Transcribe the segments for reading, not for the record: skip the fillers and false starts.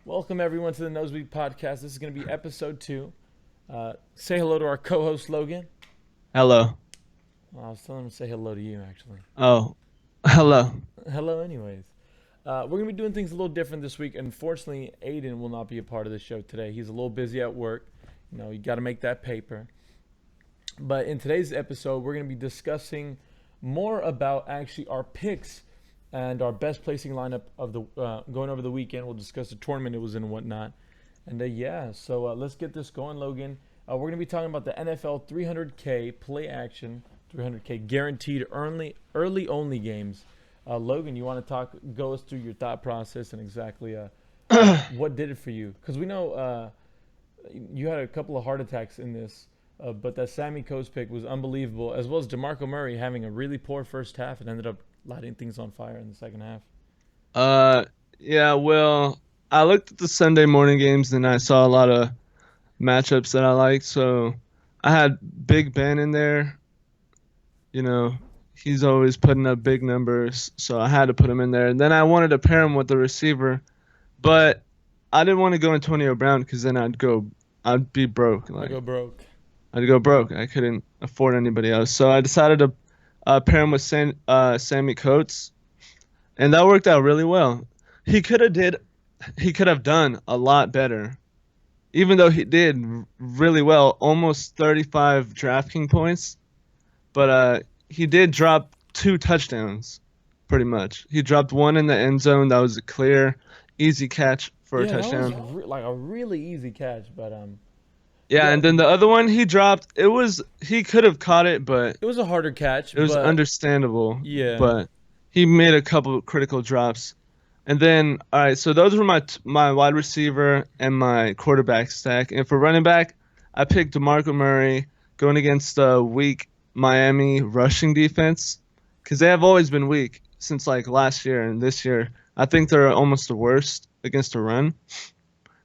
Welcome everyone to the Nosebleeds Podcast. This is going to be episode 2. Say hello to our co-host Logan. Hello. I was telling him to say hello to you actually. Oh, hello. Hello anyways. We're going to be doing things a little different this week. Unfortunately, Aidan will not be a part of the show today. He's a little busy at work. You got to make that paper. But in today's episode, we're going to be discussing more about actually our picks and our best placing lineup of the going over the weekend. We'll discuss the tournament it was in and whatnot. And so let's get this going, Logan. We're going to be talking about the NFL 300K play action, 300K guaranteed early only games. Logan, you want to go us through your thought process and exactly what did it for you? Because we know you had a couple of heart attacks in this, but that Sammy Coase pick was unbelievable, as well as DeMarco Murray having a really poor first half and ended up lighting things on fire in the second half. Yeah, well, I looked at the Sunday morning games and I saw a lot of matchups that I liked. So I had Big Ben in there. He's always putting up big numbers, so I had to put him in there. And then I wanted to pair him with the receiver, but I didn't want to go Antonio Brown because then I'd be broke. I go broke. I'd go broke. I couldn't afford anybody else. So I decided to pair him with Sammy Coates, and that worked out really well. He could have done a lot better, even though he did really well, almost 35 DraftKings points. But he did drop 2 touchdowns, pretty much. He dropped one in the end zone. That was a clear, easy catch for a touchdown. That was like a really easy catch, but Yeah, and then the other one he dropped, he could have caught it, but it was a harder catch. it was understandable. Yeah. But he made a couple critical drops. And then, all right, so those were my wide receiver and my quarterback stack. And for running back, I picked DeMarco Murray going against the weak Miami rushing defense because they have always been weak since like last year and this year. I think they're almost the worst against the run.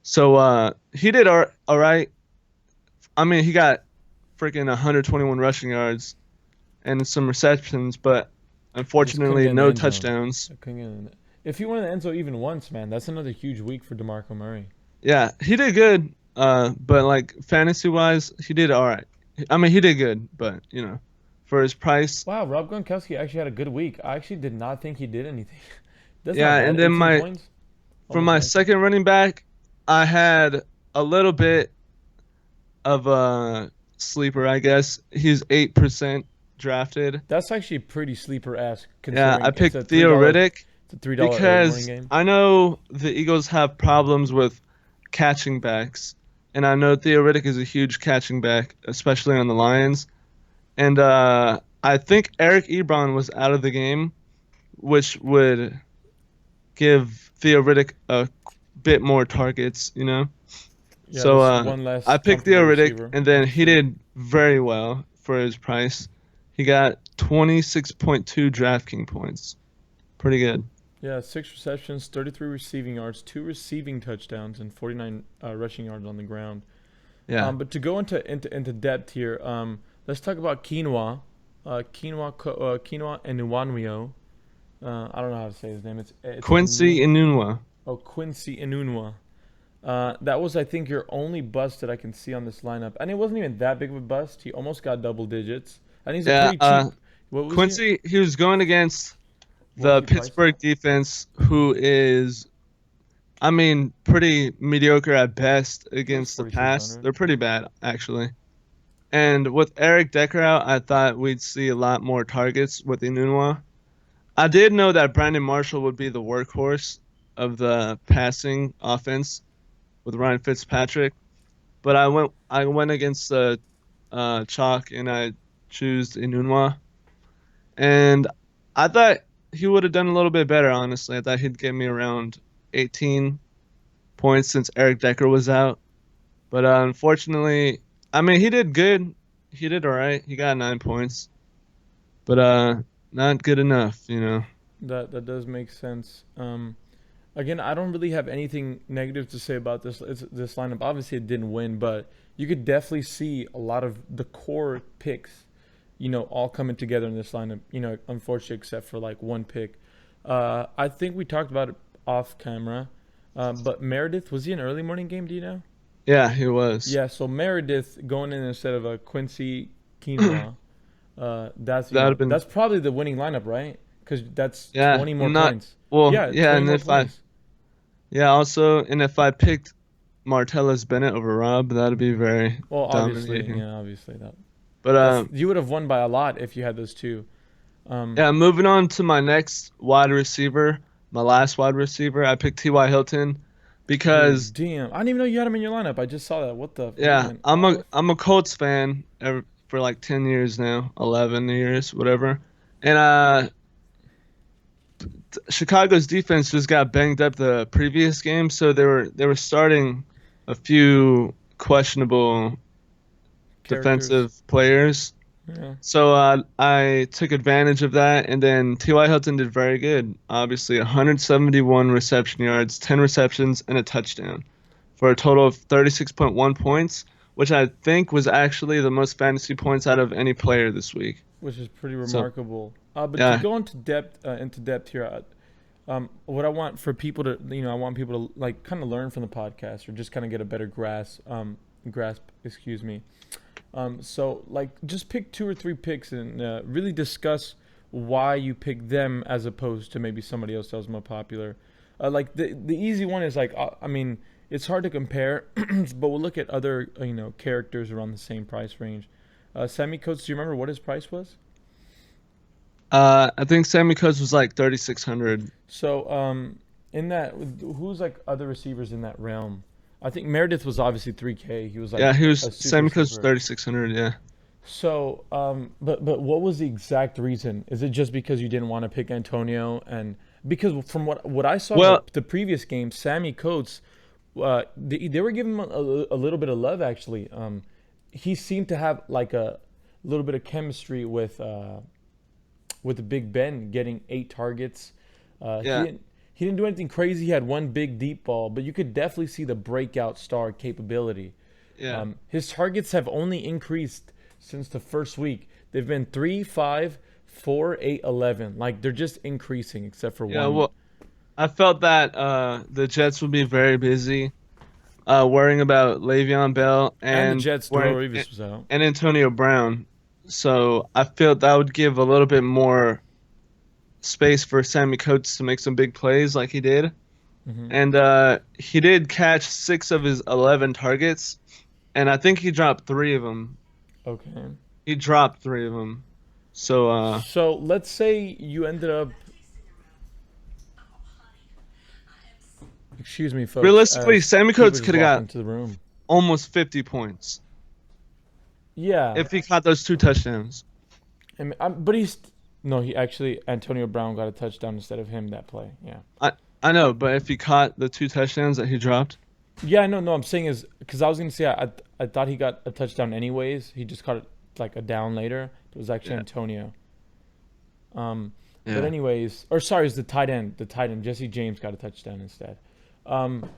So he did all right. I mean, he got freaking 121 rushing yards and some receptions, but unfortunately, no touchdowns. If he went in the end zone even once, man, that's another huge week for DeMarco Murray. Yeah, he did good, but like fantasy-wise, he did all right. I mean, he did good, but for his price. Wow, Rob Gronkowski actually had a good week. I actually did not think he did anything. Yeah, and then for my second running back, I had a little bit of a sleeper, I guess. He's 8% drafted. That's actually pretty sleeper-esque. Yeah, I picked Theo Riddick. It's a $3 because game. I know the Eagles have problems with catching backs, and I know Theo Riddick is a huge catching back, especially on the Lions. And I think Eric Ebron was out of the game, which would give Theo Riddick a bit more targets, Yeah, so I picked Theo Riddick, receiver. and then he did very well for his price. He got 26.2 DraftKings points. Pretty good. Yeah, 6 receptions, 33 receiving yards, 2 receiving touchdowns, and 49 rushing yards on the ground. Yeah. But to go into depth here, let's talk about Quinoa and Nwanwio. I don't know how to say his name. It's Quincy Enunwa. Oh, Quincy Enunwa. That was, I think, your only bust that I can see on this lineup, and it wasn't even that big of a bust. He almost got double digits, and he's a pretty cheap. Quincy, he was going against the Pittsburgh defense, who is, I mean, pretty mediocre at best against the pass. They're pretty bad, actually. And with Eric Decker out, I thought we'd see a lot more targets with Enunwa. I did know that Brandon Marshall would be the workhorse of the passing offense with Ryan Fitzpatrick, but I went against the chalk and I chose Enunwa, and I thought he would have done a little bit better. Honestly, I thought he'd get me around 18 points since Eric Decker was out, but unfortunately, I mean, he did good. He did all right. He got 9 points, but not good enough, That does make sense. Again, I don't really have anything negative to say about this lineup. Obviously, it didn't win, but you could definitely see a lot of the core picks, all coming together in this lineup. Unfortunately, except for like one pick. I think we talked about it off camera. But Meredith, was he an early morning game? Do you know? Yeah, he was. Yeah. So Meredith going in instead of a Quincy Quinoa. That's That would have been. that's probably the winning lineup, right? Because that's Yeah, 20 more I'm not. points. Well, Yeah, yeah, 20 and more if I. points. Yeah, also, and if I picked Martellus Bennett over Rob, that'd be very Well, obviously, dominating. yeah, obviously that. But You would have won by a lot if you had those two. yeah, moving on to my next wide receiver, my last wide receiver, I picked T.Y. Hilton because Damn, I didn't even know you had him in your lineup. I just saw that. What the? He yeah, went I'm a off. I'm a Colts fan for like 10 years now, 11 years, whatever. And Chicago's defense just got banged up the previous game, so they were starting a few questionable Characters. defensive players. Yeah. So I took advantage of that, and then T.Y. Hilton did very good. Obviously, 171 reception yards, 10 receptions, and a touchdown for a total of 36.1 points, which I think was actually the most fantasy points out of any player this week. Which is pretty So remarkable. But to yeah, go into depth here, what I want for people to, I want people to like kind of learn from the podcast or just kind of get a better grasp. Excuse me. So like just pick 2 or 3 picks and really discuss why you pick them as opposed to maybe somebody else that was more popular. Like the easy one is like I mean it's hard to compare, but we'll look at other characters around the same price range. Sammy Coates, do you remember what his price was? I think Sammy Coates was like 3,600. So in that, who's like other receivers in that realm? I think Meredith was obviously 3K. He was like Yeah, he was a super Sammy Coates was super. 3,600. Yeah. So but what was the exact reason? Is it just because you didn't want to pick Antonio? And because from what I saw in Well, the previous game, Sammy Coates, they were giving him a little bit of love actually. He seemed to have like a little bit of chemistry with the Big Ben, getting 8 targets. yeah, He didn't do anything crazy. He had one big deep ball, but you could definitely see the breakout star capability. yeah. His targets have only increased since the first week. They've been 3, 5, 4, 8, 11. Like they're just increasing, except for Yeah, one. well, I felt that the Jets would be very busy worrying about Le'Veon Bell And the and Jets, worrying Darrell Revis was out. and Antonio Brown. So I felt that would give a little bit more space for Sammy Coates to make some big plays like he did. Hmm. And he did catch 6 of his 11 targets, and I think he dropped 3 of them. Okay. He dropped 3 of them. So So let's say you ended up. Excuse me, folks. realistically, As Sammy people Coates just could have walked got into the room. almost 50 points Yeah, if he caught those 2 touchdowns. but he's no. He actually Antonio Brown got a touchdown instead of him that play. Yeah. I know, but if he caught the 2 touchdowns that he dropped, Yeah, no. I'm saying is because I was gonna say I thought he got a touchdown anyways. He just caught it like a down later. It was actually yeah, Antonio. But yeah. anyways, or sorry, it's the tight end. The tight end Jesse James got a touchdown instead. Um,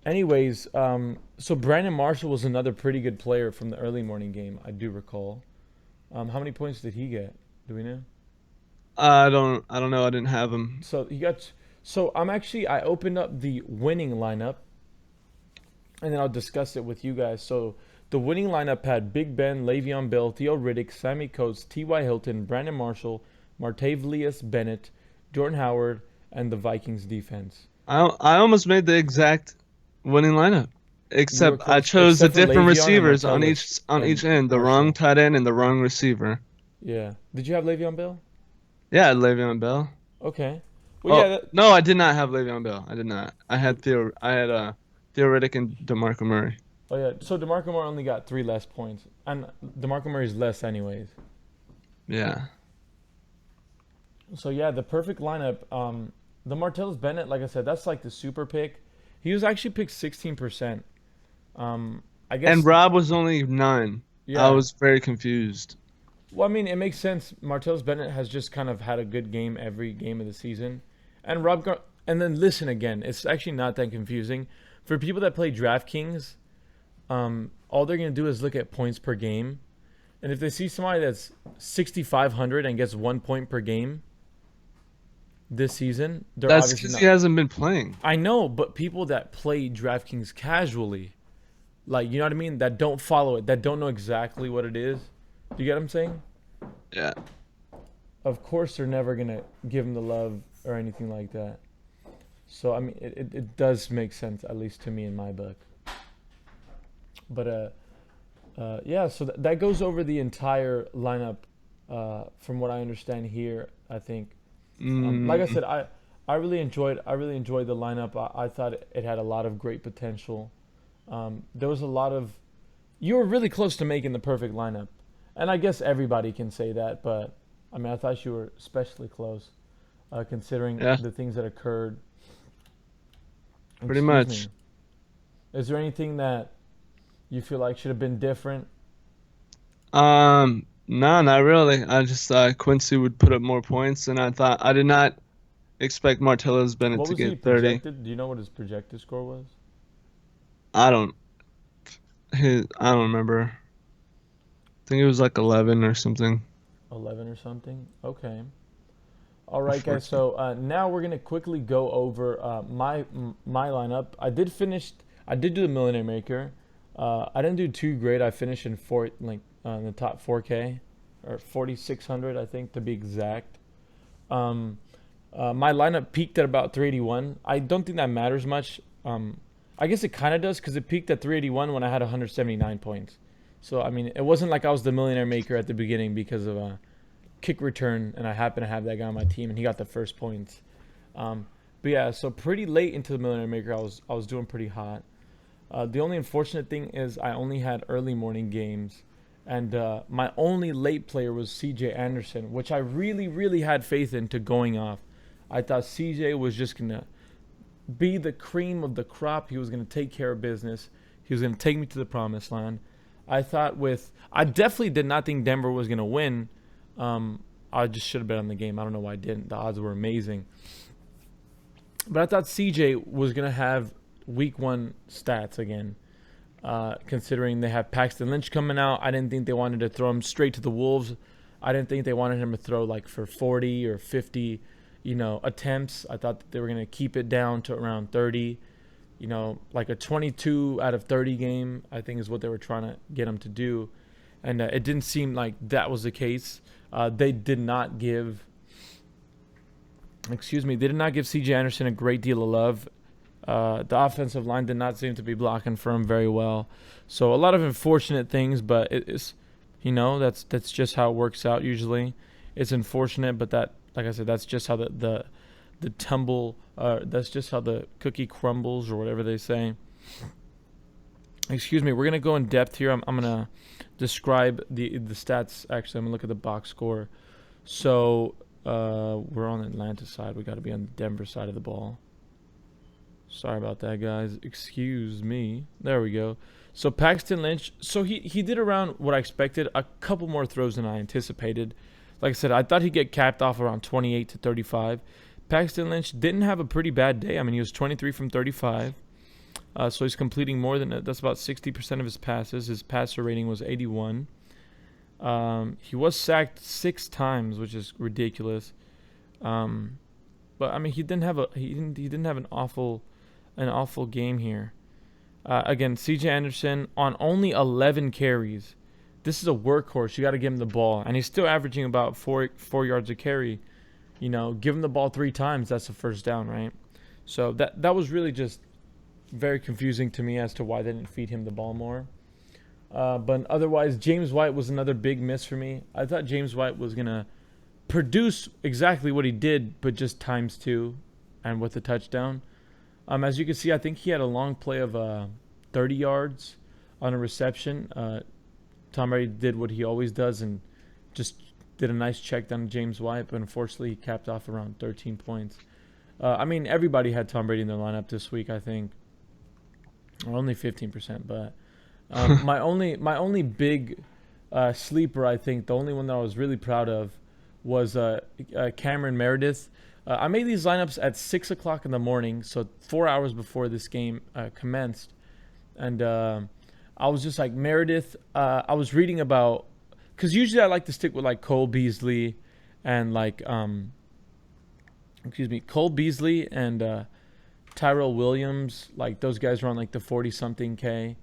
anyways, so Brandon Marshall was another pretty good player from the early morning game. I do recall. How many points did he get? Do we know? I don't know. I didn't have him. So he got. So I opened up the winning lineup, and then I'll discuss it with you guys. So the winning lineup had Big Ben, Le'Veon Bell, Theo Riddick, Sammy Coates, T.Y. Hilton, Brandon Marshall, Martavius Bennett, Jordan Howard, and the Vikings defense. I almost made the exact winning lineup, You were except I close, chose the except for different Le'Veon and receivers on Martellus each and end, the wrong Marshall. tight end and the wrong receiver. Yeah. Did you have Le'Veon Bell? Yeah, Le'Veon Bell. Okay. Well, Oh yeah. no, I did not have Le'Veon Bell. I did not. I had Theo Riddick and DeMarco Murray. Oh, yeah. So DeMarco Murray only got 3 less points, and DeMarco Murray's less anyways. Yeah. So yeah, the perfect lineup. The Martellus Bennett, like I said, that's like the super pick. He was actually picked 16%. I guess. And Rob was only 9. I Yeah. was very confused. Well, I mean, it makes sense. Martellus Bennett has just kind of had a good game every game of the season, and and then listen again. It's actually not that confusing for people that play DraftKings. All they're gonna do is look at points per game, and if they see somebody that's 6,500 and gets 1 point per game, this season, they're That's obviously because not. he hasn't been playing. I know, but people that play DraftKings casually, like, you know what I mean, that don't follow it, that don't know exactly what it is. Do you get what I'm saying? Yeah. Of course, they're never gonna give him the love or anything like that. So I mean, it does make sense, at least to me in my book. But yeah. So that goes over the entire lineup, from what I understand here. I think, like I said, I really enjoyed the lineup. I thought it had a lot of great potential. There was a lot of, you were really close to making the perfect lineup, and I guess everybody can say that. But I mean, I thought you were especially close, considering the things that occurred. Pretty much. Me. Is there anything that you feel like should have been different? No, not really. I just thought Quincy would put up more points, and I did not expect Martellus Bennett to get 30. Do you know what his projected score was? I don't remember. I think it was like 11 or something. 11 or something? Okay. All right, guys. So now we're gonna quickly go over my lineup. I did do the Millionaire Maker. I didn't do too great. I finished in in the top 4K, or 4,600, I think, to be exact. My lineup peaked at about 381. I don't think that matters much. I guess it kind of does, because it peaked at 381 when I had 179 points. So I mean, it wasn't like I was the Millionaire Maker at the beginning because of a kick return, and I happened to have that guy on my team, and he got the first points. But yeah, so pretty late into the Millionaire Maker, I was doing pretty hot. The only unfortunate thing is I only had early morning games, and my only late player was CJ Anderson, which I really, really had faith in to going off. I thought CJ was just going to be the cream of the crop. He was going to take care of business. He was going to take me to the promised land. I definitely did not think Denver was going to win. I just should have bet on the game. I don't know why I didn't. The odds were amazing. But I thought CJ was going to have week 1 stats again, considering they have Paxton Lynch coming out. I didn't think they wanted to throw him straight to the Wolves. I didn't think they wanted him to throw like for 40 or 50, attempts. I thought that they were going to keep it down to around 30, like a 22 out of 30 game, I think is what they were trying to get him to do. And it didn't seem like that was the case. They did not give CJ Anderson a great deal of love. The offensive line did not seem to be blocking for him very well. So a lot of unfortunate things, but it's, that's just how it works out usually. It's unfortunate, but that, like I said, that's just how the tumble, that's just how the cookie crumbles, or whatever they say. Excuse me, we're going to go in depth here. I'm going to describe the stats. Actually, I'm going to look at the box score. So we're on the Atlanta side. We got to be on the Denver side of the ball. Sorry about that, guys. Excuse me. There we go. So Paxton Lynch, so he did around what I expected, a couple more throws than I anticipated. Like I said, I thought he'd get capped off around 28 to 35. Paxton Lynch didn't have a pretty bad day. I mean, he was 23 from 35. So he's completing more than that's about 60% of his passes. His passer rating was 81. He was sacked 6 times, which is ridiculous. But I mean, he didn't have an awful game here. Again, CJ Anderson on only 11 carries. This is a workhorse. You got to give him the ball, and he's still averaging about 4 yards a carry. Give him the ball 3 times. That's a first down, right? So that was really just very confusing to me as to why they didn't feed him the ball more. But otherwise, James White was another big miss for me. I thought James White was going to produce exactly what he did, but just times 2 and with a touchdown. As you can see, I think he had a long play of 30 yards on a reception. Tom Brady did what he always does and just did a nice check down to James White, but unfortunately he capped off around 13 points. I mean, everybody had Tom Brady in their lineup this week, I think. Or only 15%, but my only big sleeper, I think, the only one that I was really proud of was Cameron Meredith. I made these lineups at 6 o'clock in the morning, so 4 hours before this game commenced. And I was just like, Meredith, I was reading about, because usually I like to stick with like Cole Beasley and like Cole Beasley and Tyrell Williams, like those guys were on like the 40-something K.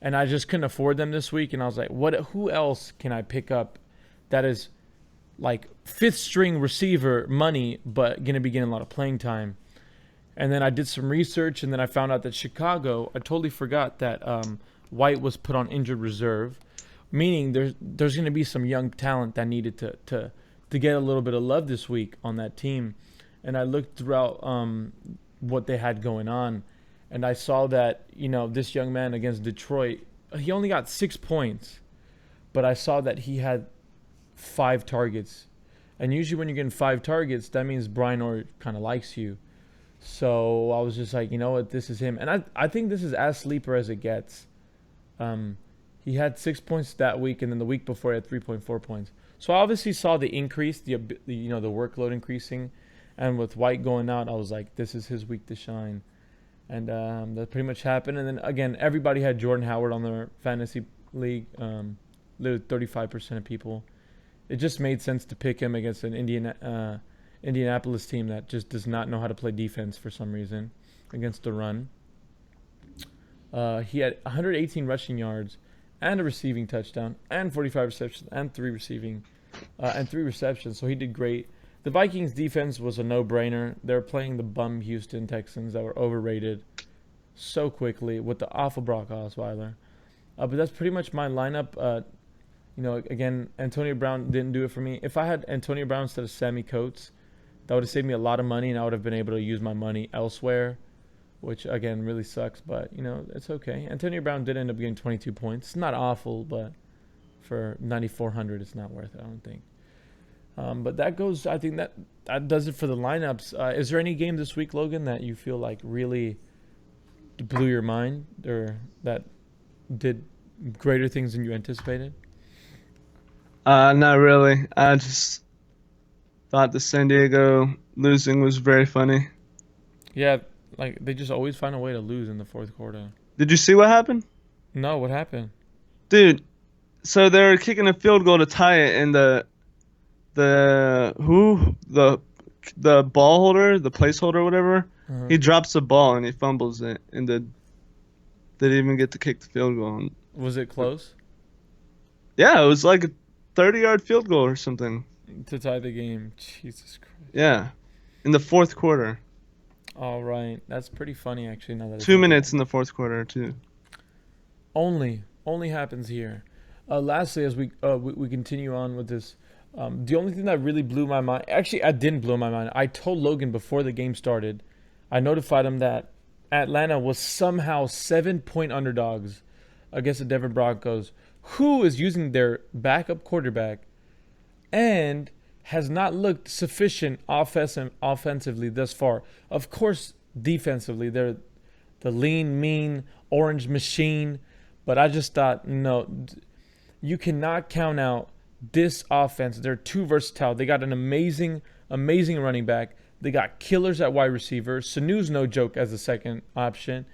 And I just couldn't afford them this week. And I was like, who else can I pick up that is like fifth string receiver money, but going to be getting a lot of playing time? And then I did some research, and then I found out that Chicago, I totally forgot that White was put on injured reserve, meaning there's going to be some young talent that needed to get a little bit of love this week on that team. And I looked throughout what they had going on, and I saw that, this young man against Detroit, he only got 6 points, but I saw that he had 5 targets. And usually when you're getting 5 targets, that means Brian Orr kind of likes you. So I was just like, you know what, this is him. And I think this is as sleeper as it gets. He had 6 points that week, and then the week before he had 3.4 points. So I obviously saw the increase, the workload increasing. And with White going out, I was like, this is his week to shine. And that pretty much happened. And then, again, everybody had Jordan Howard on their fantasy league. Literally 35% of people. It just made sense to pick him against an Indianapolis team that just does not know how to play defense for some reason against the run. He had 118 rushing yards and a receiving touchdown and 45 receptions and 3 receptions. So he did great. The Vikings defense was a no-brainer. They're playing the bum Houston Texans that were overrated so quickly with the awful Brock Osweiler. But that's pretty much my lineup. Again, Antonio Brown didn't do it for me. If I had Antonio Brown instead of Sammy Coates, that would have saved me a lot of money, and I would have been able to use my money elsewhere, which, again, really sucks. But, it's okay. Antonio Brown did end up getting 22 points. It's not awful, but for 9,400, it's not worth it, I don't think. But that goes, I think that does it for the lineups. Is there any game this week, Logan, that you feel like really blew your mind or that did greater things than you anticipated? Not really. I just thought the San Diego losing was very funny. Yeah, like they just always find a way to lose in the fourth quarter. Did you see what happened? No, what happened? Dude, so they're kicking a field goal to tie it, and the ball holder, the placeholder, whatever, he drops the ball and he fumbles it, and they didn't even get to kick the field goal. Was it close? Yeah, it was like a 30-yard field goal or something to tie the game. Jesus Christ. Yeah, in the fourth quarter. All right, that's pretty funny actually. Now that 2 minutes in the fourth quarter too. Only happens here. Lastly, as we continue on with this. The only thing that really blew my mind, actually, I didn't blow my mind. I told Logan before the game started, I notified him that Atlanta was somehow 7-point underdogs against the Denver Broncos, who is using their backup quarterback and has not looked sufficient offensively thus far. Of course, defensively, they're the lean, mean, orange machine. But I just thought, no, you cannot count out this offense. They're too versatile. They got an amazing running back. They got killers at wide receiver. Sanu's no joke as the second option.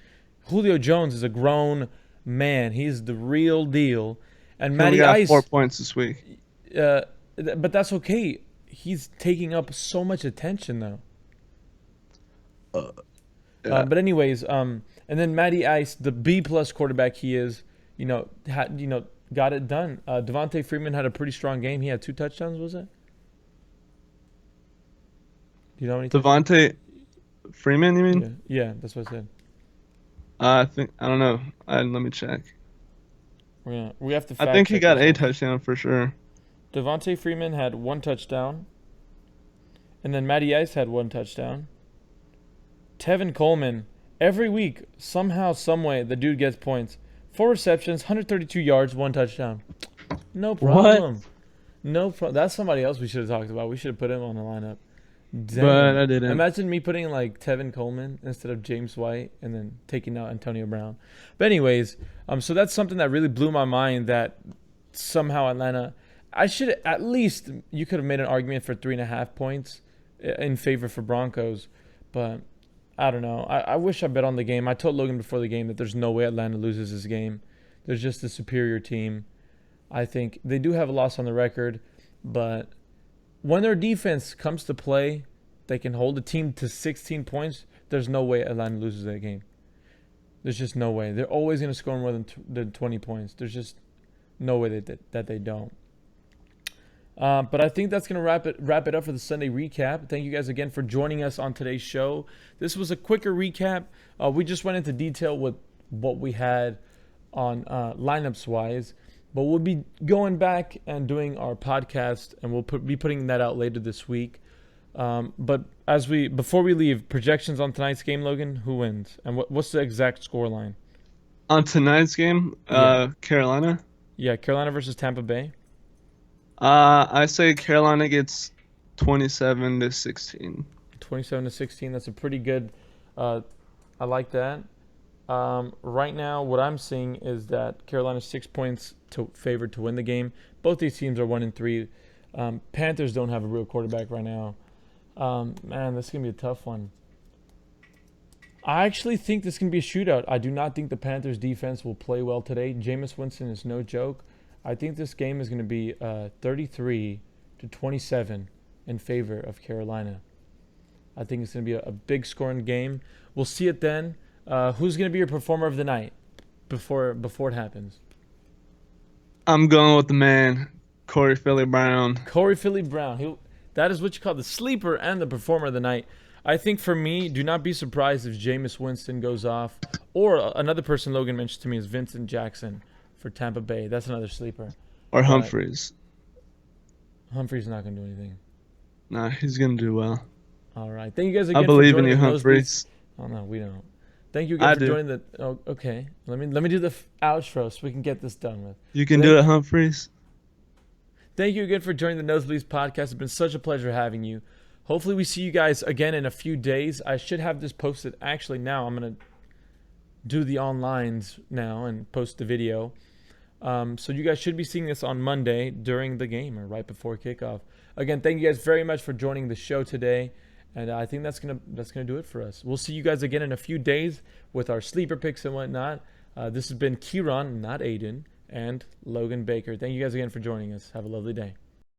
Julio Jones is a grown man. He's the real deal. And Matty Ice 4 points this week. But that's okay. He's taking up so much attention though. Yeah. But anyways, and then Matty Ice, the B+ quarterback he is, got it done. Devontae Freeman had a pretty strong game. He had 2 touchdowns, was it? Do you know how many? Devontae Freeman, you mean? Yeah, that's what I said. I don't know. Let me check. We have to. I think he got a touchdown for sure. Devontae Freeman had 1 touchdown, and then Matty Ice had 1 touchdown. Tevin Coleman, every week, somehow, someway, the dude gets points. 4 receptions, 132 yards, 1 touchdown. No problem. What? No problem. That's somebody else we should have talked about. We should have put him on the lineup. Damn. But I didn't. Imagine me putting like Tevin Coleman instead of James White and then taking out Antonio Brown. But anyways, so that's something that really blew my mind that somehow Atlanta, I should at least, you could have made an argument for 3.5 points in favor for Broncos. But I don't know. I wish I bet on the game. I told Logan before the game that there's no way Atlanta loses this game. They're just a superior team. I think they do have a loss on the record, but when their defense comes to play, they can hold a team to 16 points, there's no way Atlanta loses that game. There's just no way. They're always going to score more than 20 points. There's just no way that they don't. But I think that's going to wrap it up for the Sunday recap. Thank you guys again for joining us on today's show. This was a quicker recap. We just went into detail with what we had on lineups-wise. But we'll be going back and doing our podcast, and we'll be putting that out later this week. But before we leave, projections on tonight's game, Logan. Who wins, and what's the exact score line on tonight's game? Carolina. Yeah, Carolina versus Tampa Bay. I say Carolina gets 27-16. 27-16. That's a pretty good. I like that. Right now, what I'm seeing is that Carolina's 6 points favored to win the game. Both these teams are 1-3. Panthers don't have a real quarterback right now. Man, this is going to be a tough one. I actually think this can be a shootout. I do not think the Panthers defense will play well today. Jameis Winston is no joke. I think this game is going to be 33-27 in favor of Carolina. I think it's going to be a big scoring game. We'll see it then. Who's going to be your performer of the night before it happens? I'm going with the man, Corey Philly Brown. Corey Philly Brown. That is what you call the sleeper and the performer of the night. I think for me, do not be surprised if Jameis Winston goes off. Or another person Logan mentioned to me is Vincent Jackson for Tampa Bay. That's another sleeper. Or Humphreys. Humphreys not going to do anything. Nah, he's going to do well. All right. Thank you guys again I believe for in you, the Humphreys. Oh, no, we don't. Thank you again for joining the... Oh, okay. Let me do the outro so we can get this done with. You can do it, Humphreys. Thank you again for joining the Nosebleeds Podcast. It's been such a pleasure having you. Hopefully we see you guys again in a few days. I should have this posted. Actually, now I'm going to do the onlines now and post the video. So you guys should be seeing this on Monday during the game or right before kickoff. Again, thank you guys very much for joining the show today. And I think that's gonna do it for us. We'll see you guys again in a few days with our sleeper picks and whatnot. This has been Kiran, not Aidan, and Logan Baker. Thank you guys again for joining us. Have a lovely day.